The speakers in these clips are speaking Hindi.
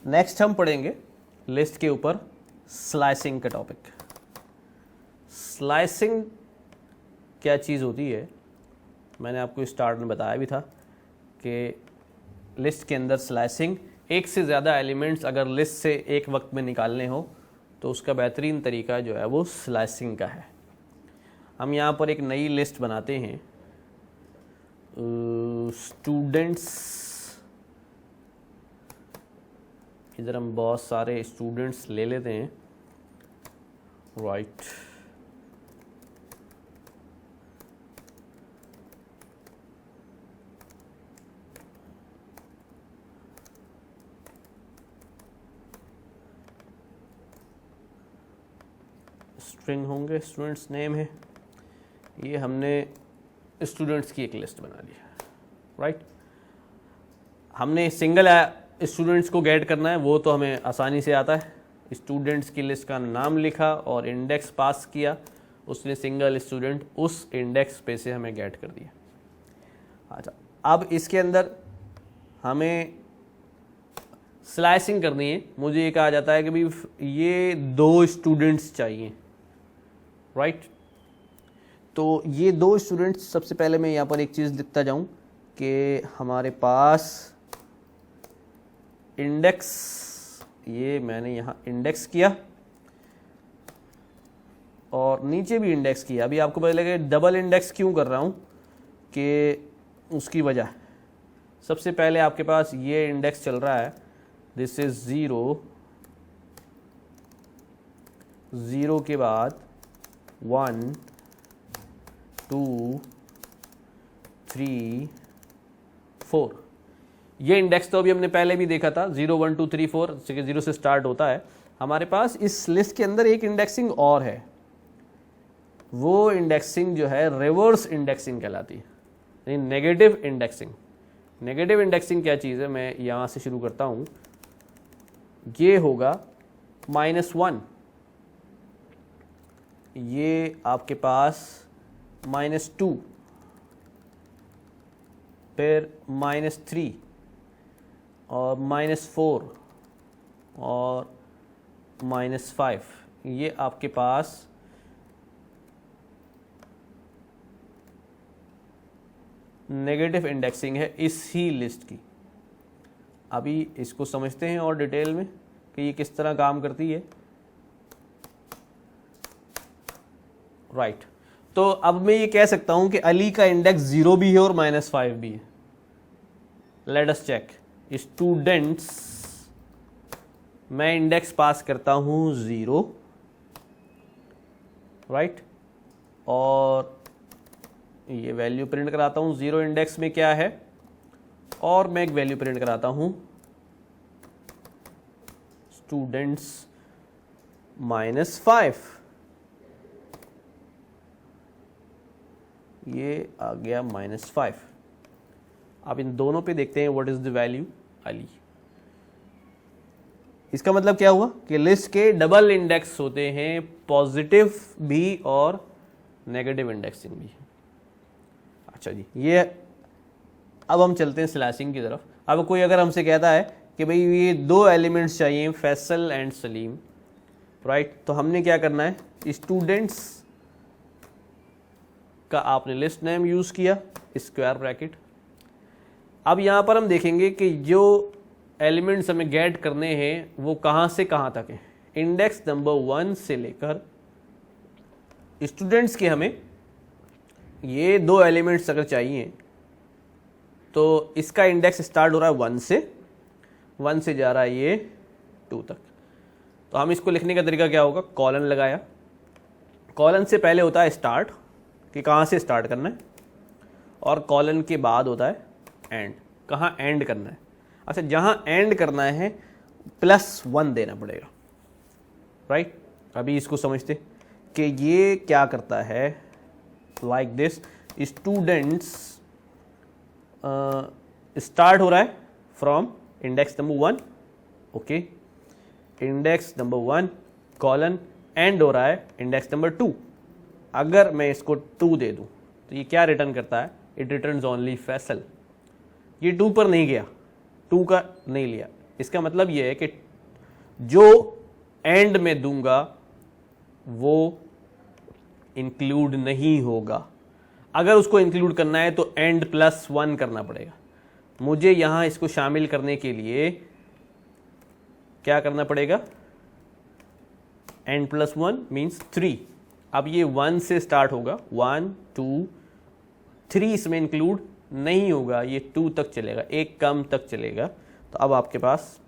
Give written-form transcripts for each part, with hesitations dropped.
नेक्स्ट हम पढ़ेंगे लिस्ट के ऊपर स्लाइसिंग का टॉपिक। स्लाइसिंग क्या चीज़ होती है, मैंने आपको स्टार्ट में बताया भी था कि लिस्ट के अंदर स्लाइसिंग, एक से ज़्यादा एलिमेंट्स अगर लिस्ट से एक वक्त में निकालने हो तो उसका बेहतरीन तरीका जो है वो स्लाइसिंग का है। हम यहाँ पर एक नई लिस्ट बनाते हैं, स्टूडेंट्स, इधर हम बहुत सारे स्टूडेंट्स ले लेते हैं, राइट। स्ट्रिंग होंगे, स्टूडेंट्स नेम है, ये हमने स्टूडेंट्स की एक लिस्ट बना ली है, राइट। हमने सिंगल स्टूडेंट्स को गेट करना है, वो तो हमें आसानी से आता है। स्टूडेंट्स की लिस्ट का नाम लिखा और इंडेक्स पास किया, उसने सिंगल स्टूडेंट उस इंडेक्स पे से हमें गेट कर दिया। अच्छा, अब इसके अंदर हमें स्लाइसिंग करनी है। मुझे ये कहा जाता है कि भाई ये 2 स्टूडेंट्स चाहिए, राइट। तो ये 2 स्टूडेंट्स, सबसे पहले मैं यहाँ पर एक चीज़ लिखता जाऊँ कि हमारे पास इंडेक्स, ये मैंने यहाँ इंडेक्स किया और नीचे भी इंडेक्स किया। अभी आपको पता लगे डबल इंडेक्स क्यों कर रहा हूँ, कि उसकी वजह, सबसे पहले आपके पास ये इंडेक्स चल रहा है, दिस इज 0, 0 के बाद 1 2 3 4। ये इंडेक्स तो अभी हमने पहले भी देखा था, 0 1 2 3 4, 0 से स्टार्ट होता है। हमारे पास इस लिस्ट के अंदर एक इंडेक्सिंग और है, वो इंडेक्सिंग जो है रिवर्स इंडेक्सिंग कहलाती है, यानी नेगेटिव इंडेक्सिंग। नेगेटिव इंडेक्सिंग क्या चीज़ है, मैं यहाँ से शुरू करता हूँ। ये होगा -1, ये आपके पास -2, फिर -3 और -4 और -5। ये आपके पास नेगेटिव इंडेक्सिंग है इसी लिस्ट की। अभी इसको समझते हैं और डिटेल में कि ये किस तरह काम करती है, राइट। तो अब मैं ये कह सकता हूं कि अली का इंडेक्स 0 भी है और -5 भी है। Let us check. स्टूडेंट्स, मैं इंडेक्स पास करता हूं 0, राइट, और ये वैल्यू प्रिंट कराता हूं 0 इंडेक्स में क्या है, और मैं एक वैल्यू प्रिंट कराता हूं स्टूडेंट्स -5। ये आ गया -5। अब इन दोनों पे देखते हैं what is the value Ali. इसका मतलब क्या हुआ कि लिस्ट के डबल इंडेक्स होते हैं, पॉजिटिव भी और नेगेटिव इंडेक्सिंग भी। अच्छा जी, ये अब हम चलते हैं स्लैशिंग की तरफ। अब कोई अगर हमसे कहता है कि भाई ये 2 एलिमेंट्स चाहिए, फैसल एंड सलीम, राइट, तो हमने क्या करना है, स्टूडेंट्स का आपने लिस्ट नेम यूज किया, स्क्वायर ब्रैकेट। अब यहां पर हम देखेंगे कि जो एलिमेंट्स हमें गेट करने हैं वो कहां से कहां तक हैं। इंडेक्स नंबर 1 से लेकर स्टूडेंट्स के हमें ये 2 एलिमेंट्स अगर चाहिए तो इसका इंडेक्स स्टार्ट हो रहा है 1 से जा रहा है ये 2 तक। तो हम इसको लिखने का तरीका क्या होगा, कॉलन लगाया। कॉलन से पहले होता है स्टार्ट, कि कहाँ से स्टार्ट करना है, और कॉलन के बाद होता है एंड, कहाँ एंड करना है। अच्छा, जहाँ एंड करना है +1 देना पड़ेगा, राइट। अभी इसको समझते कि ये क्या करता है, लाइक दिस, स्टूडेंट्स स्टार्ट हो रहा है from index number 1, okay, index number 1 colon, and हो रहा है इंडेक्स नंबर 2। अगर मैं इसको 2 दे दूं तो ये क्या रिटर्न करता है, इट रिटर्न्स ओनली फैसल। ये 2 पर नहीं गया, 2 का नहीं लिया, इसका मतलब ये है कि जो एंड में दूंगा वो इंक्लूड नहीं होगा। अगर उसको इंक्लूड करना है तो एंड प्लस 1 करना पड़ेगा। मुझे यहां इसको शामिल करने के लिए क्या करना पड़ेगा, एंड प्लस 1 मीन्स 3। अब ये 1 से स्टार्ट होगा, 1 2 3 इसमें इंक्लूड नहीं होगा, ये 2 तक चलेगा, एक कम तक चलेगा। तो अब आपके पास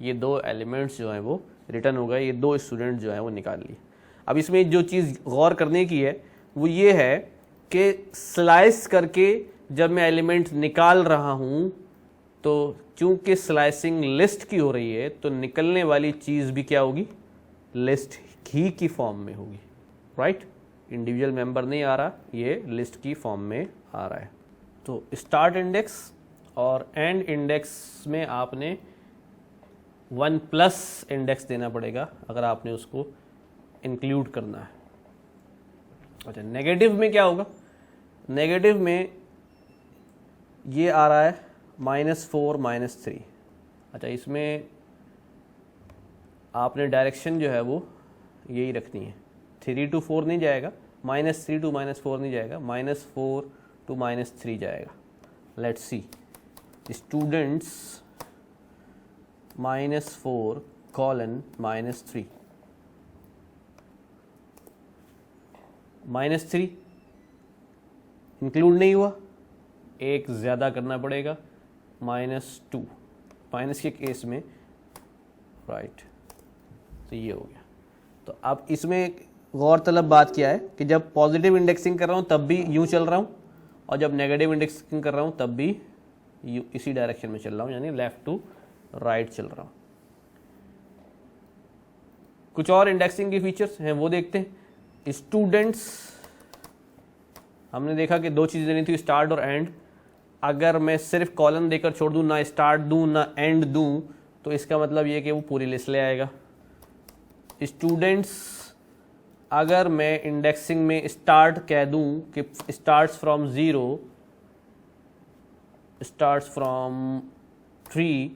ये दो एलिमेंट्स जो हैं वो रिटर्न हो गए, ये दो स्टूडेंट जो हैं वो निकाल लिए। अब इसमें जो चीज़ गौर करने की है वो ये है कि स्लाइस करके जब मैं एलिमेंट निकाल रहा हूँ तो चूंकि स्लाइसिंग लिस्ट की हो रही है तो निकलने वाली चीज़ भी क्या होगी, लिस्ट ही की फॉर्म में होगी, राइट। इंडिविजुअल मेंबर नहीं आ रहा, ये लिस्ट की फॉर्म में आ रहा है। तो स्टार्ट इंडेक्स और एंड इंडेक्स में आपने 1 प्लस इंडेक्स देना पड़ेगा अगर आपने उसको इंक्लूड करना है। अच्छा, नेगेटिव में क्या होगा, नेगेटिव में ये आ रहा है -4 -3। अच्छा, इसमें आपने डायरेक्शन जो है वो यही रखनी है, 3 to 4 नहीं जाएगा, -3 to -4 नहीं जाएगा, -4 to -3 जाएगा। Let's see, students -4 colon -3, -3 include नहीं हुआ, एक ज़्यादा करना पड़ेगा, -2 माइनस के केस में, राइट। तो ये हो गया। तो अब इसमें गौरतलब बात क्या है कि जब पॉजिटिव इंडेक्सिंग कर रहा हूँ तब भी यूँ चल रहा हूँ, और जब नेगेटिव इंडेक्सिंग कर रहा हूँ तब भी इसी डायरेक्शन में चल रहा हूँ, यानी लेफ़्ट टू राइट चल रहा हूँ। कुछ और इंडेक्सिंग के फीचर्स हैं वो देखते हैं। स्टूडेंट्स, हमने देखा कि दो चीज़ें देनी थी, स्टार्ट और एंड। अगर मैं सिर्फ कॉलन देकर छोड़ दूँ, ना स्टार्ट दूँ ना एंड दूँ, तो इसका मतलब ये कि वो पूरी लिस्ट ले आएगा। स्टूडेंट्स, अगर मैं इंडेक्सिंग में स्टार्ट कह दूँ कि starts from 0, starts from 3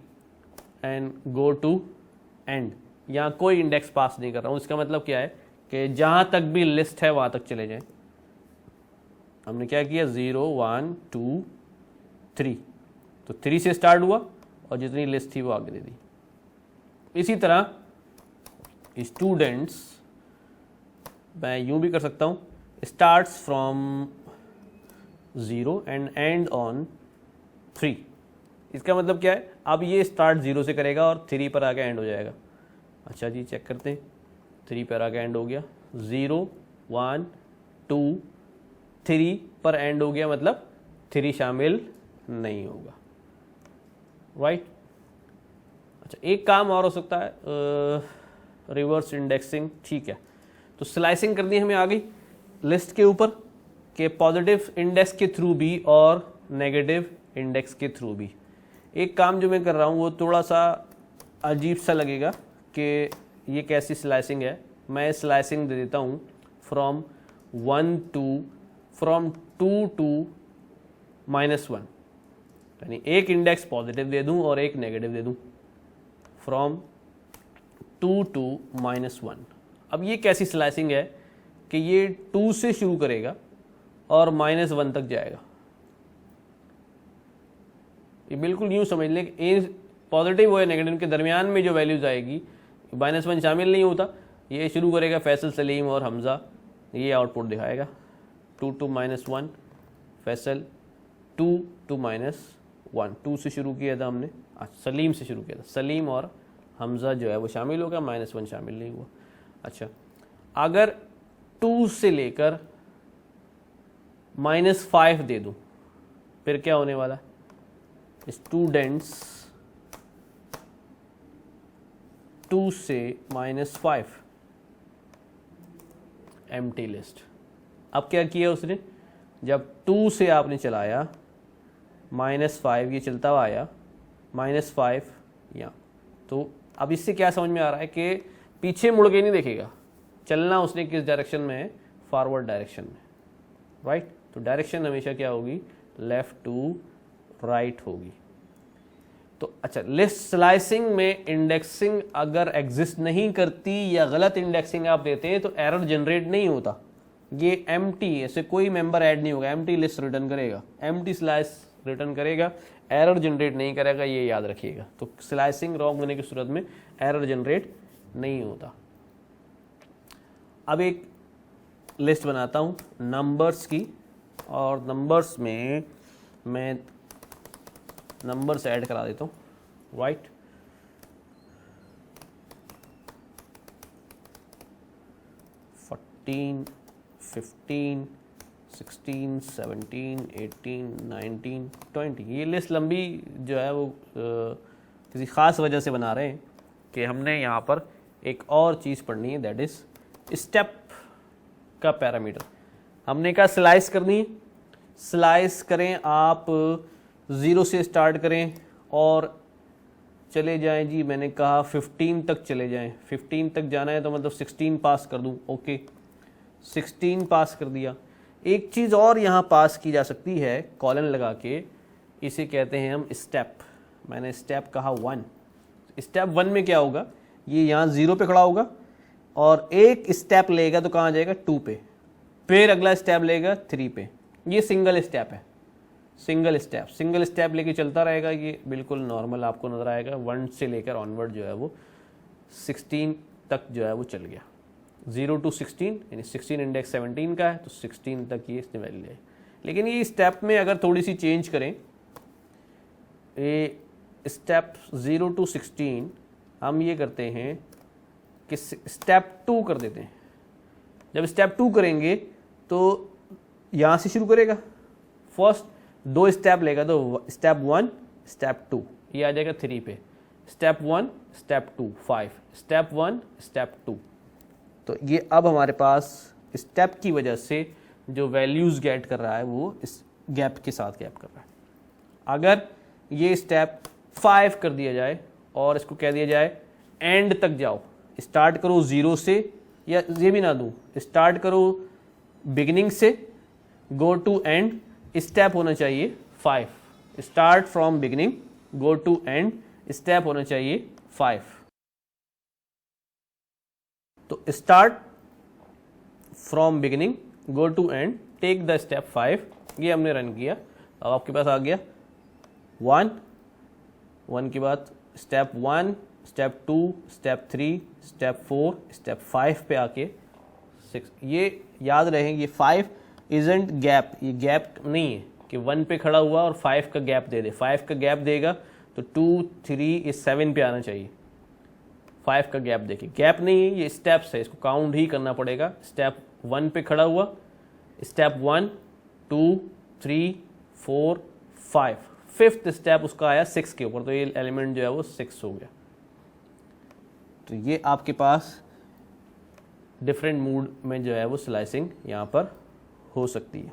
and go to end, यहाँ कोई इंडेक्स पास नहीं कर रहा हूँ, इसका मतलब क्या है कि जहाँ तक भी लिस्ट है वहाँ तक चले जाएं। हमने क्या किया, 0 1 2 3, तो 3 से स्टार्ट हुआ और जितनी लिस्ट थी वो आगे दे दी। इसी तरह स्टूडेंट्स मैं यूं भी कर सकता हूं, starts from 0 and and on 3। इसका मतलब क्या है, अब ये स्टार्ट 0 से करेगा और 3 पर आके एंड हो जाएगा। अच्छा जी, चेक करते हैं, 3 पर आके एंड हो गया, 0 1 2 3 पर एंड हो गया, मतलब 3 शामिल नहीं होगा, राइट। अच्छा, एक काम और हो सकता है, रिवर्स इंडेक्सिंग, ठीक है। तो स्लाइसिंग करनी हमें आ गई लिस्ट के ऊपर के पॉजिटिव इंडेक्स के थ्रू भी और नेगेटिव इंडेक्स के थ्रू भी। एक काम जो मैं कर रहा हूँ वो थोड़ा सा अजीब सा लगेगा कि ये कैसी स्लाइसिंग है। मैं स्लाइसिंग दे देता हूँ फ्रॉम 2 to -1, यानी एक इंडेक्स पॉजिटिव दे दूं और एक नेगेटिव दे दूं, फ्रॉम 2 to -1। अब ये कैसी स्लाइसिंग है कि ये 2 से शुरू करेगा और -1 तक जाएगा। ये बिल्कुल यूं समझ लें कि पॉजिटिव और नेगेटिव के दरमियान में जो वैल्यूज आएगी, -1 शामिल नहीं होता, ये शुरू करेगा फैसल, सलीम और हमज़ा, ये आउटपुट दिखाएगा 2 to -1, फैसल 2 to -1, 2 से शुरू किया था हमने, सलीम से शुरू किया था, सलीम और हमज़ा जो है वो शामिल हो गया, -1 शामिल नहीं हुआ। अच्छा, अगर 2 से लेकर -5 दे दूं फिर क्या होने वाला है, स्टूडेंट्स 2 से -5, एम्प्टी लिस्ट। अब क्या किया उसने, जब 2 से आपने चलाया, -5 ये चलता हुआ आया, -5 यहाँ, तो अब इससे क्या समझ में आ रहा है कि पीछे मुड़ के नहीं देखेगा, चलना उसने किस डायरेक्शन में है, फॉरवर्ड डायरेक्शन में, राइट। तो डायरेक्शन हमेशा क्या होगी, लेफ्ट टू राइट होगी। तो अच्छा, लिस्ट स्लाइसिंग में इंडेक्सिंग अगर एग्जिस्ट नहीं करती या गलत इंडेक्सिंग आप देते हैं तो एरर जनरेट नहीं होता। ये एम्प्टी, ऐसे कोई मेंबर ऐड नहीं होगा, एम्प्टी लिस्ट रिटर्न करेगा, एम्प्टी स्लाइस रिटर्न करेगा, एरर जनरेट नहीं करेगा, ये याद रखिएगा। तो स्लाइसिंग रॉन्ग होने की सूरत में एरर जनरेट नहीं होता। अब एक लिस्ट बनाता हूँ नंबर्स की, और नंबर्स में मैं नंबर्स ऐड करा देता हूँ, राइट। फोर्टीन, 15, 16, 17, 18, 19, 20। ये लिस्ट लंबी जो है वो किसी ख़ास वजह से बना रहे हैं कि हमने यहाँ पर एक और चीज़ पढ़नी है, दैट इज़ स्टेप का पैरामीटर। हमने कहा स्लाइस करनी है, स्लाइस करें आप 0 से स्टार्ट करें और चले जाएं जी, मैंने कहा 15 तक चले जाएं। 15 तक जाना है तो मतलब 16 पास कर दूं, ओके 16 पास कर दिया। एक चीज़ और यहाँ पास की जा सकती है कॉलन लगा के, इसे कहते हैं हम स्टेप। मैंने स्टेप कहा 1। स्टेप 1 में क्या होगा, ये यहाँ 0 पे खड़ा होगा और एक स्टेप लेगा तो कहाँ जाएगा, 2 पे, फिर अगला स्टेप लेगा 3 पे। ये सिंगल स्टेप है, सिंगल स्टेप लेके चलता रहेगा। ये बिल्कुल नॉर्मल आपको नजर आएगा। 1 से लेकर ऑनवर्ड जो है वो 16 तक जो है वो चल गया, 0 to 16, यानी 16 इंडेक्स 17 का है तो 16 तक ये इसने वैल्यू है। लेकिन ये स्टेप में अगर थोड़ी सी चेंज करें, ये स्टेप 0 to 16 हम ये करते हैं कि स्टेप 2 कर देते हैं। जब स्टेप 2 करेंगे तो यहाँ से शुरू करेगा, फर्स्ट 2 स्टेप लेगा तो स्टेप 1 स्टेप 2, ये आ जाएगा 3 पे, स्टेप 1 स्टेप 2 5, स्टेप 1 स्टेप 2। तो ये अब हमारे पास स्टेप की वजह से जो वैल्यूज़ गेट कर रहा है वो इस गैप के साथ गैप कर रहा है। अगर ये स्टेप 5 कर दिया जाए और इसको कह दिया जाए एंड तक जाओ, स्टार्ट करो 0 से, या ये भी ना दूं, स्टार्ट करो बिगिनिंग से, गो टू एंड, स्टेप होना चाहिए 5, start from beginning go to end, step होना चाहिए 5। तो start from beginning go to end take the step 5, ये हमने रन किया। अब आपके पास आ गया 1 के बाद step 1, step 2, step 3, step 4, step 5 पे आके 6। ये याद रहे, ये 5 इजेंट गैप, ये गैप नहीं है कि 1 पे खड़ा हुआ और 5 का गैप दे दे। 5 का गैप देगा तो 2, 3 इस 7 पे आना चाहिए। 5 का गैप देखिए, गैप नहीं है, ये स्टेप्स है, इसको काउंट ही करना पड़ेगा। स्टेप 1 पे खड़ा हुआ, स्टेप 1, 2, 3, 4, 5, 5th स्टेप उसका आया 6 के ऊपर, तो ये एलिमेंट जो है वो 6 हो गया। तो ये आपके पास डिफरेंट मूड में जो है वो स्लाइसिंग यहाँ पर हो सकती है।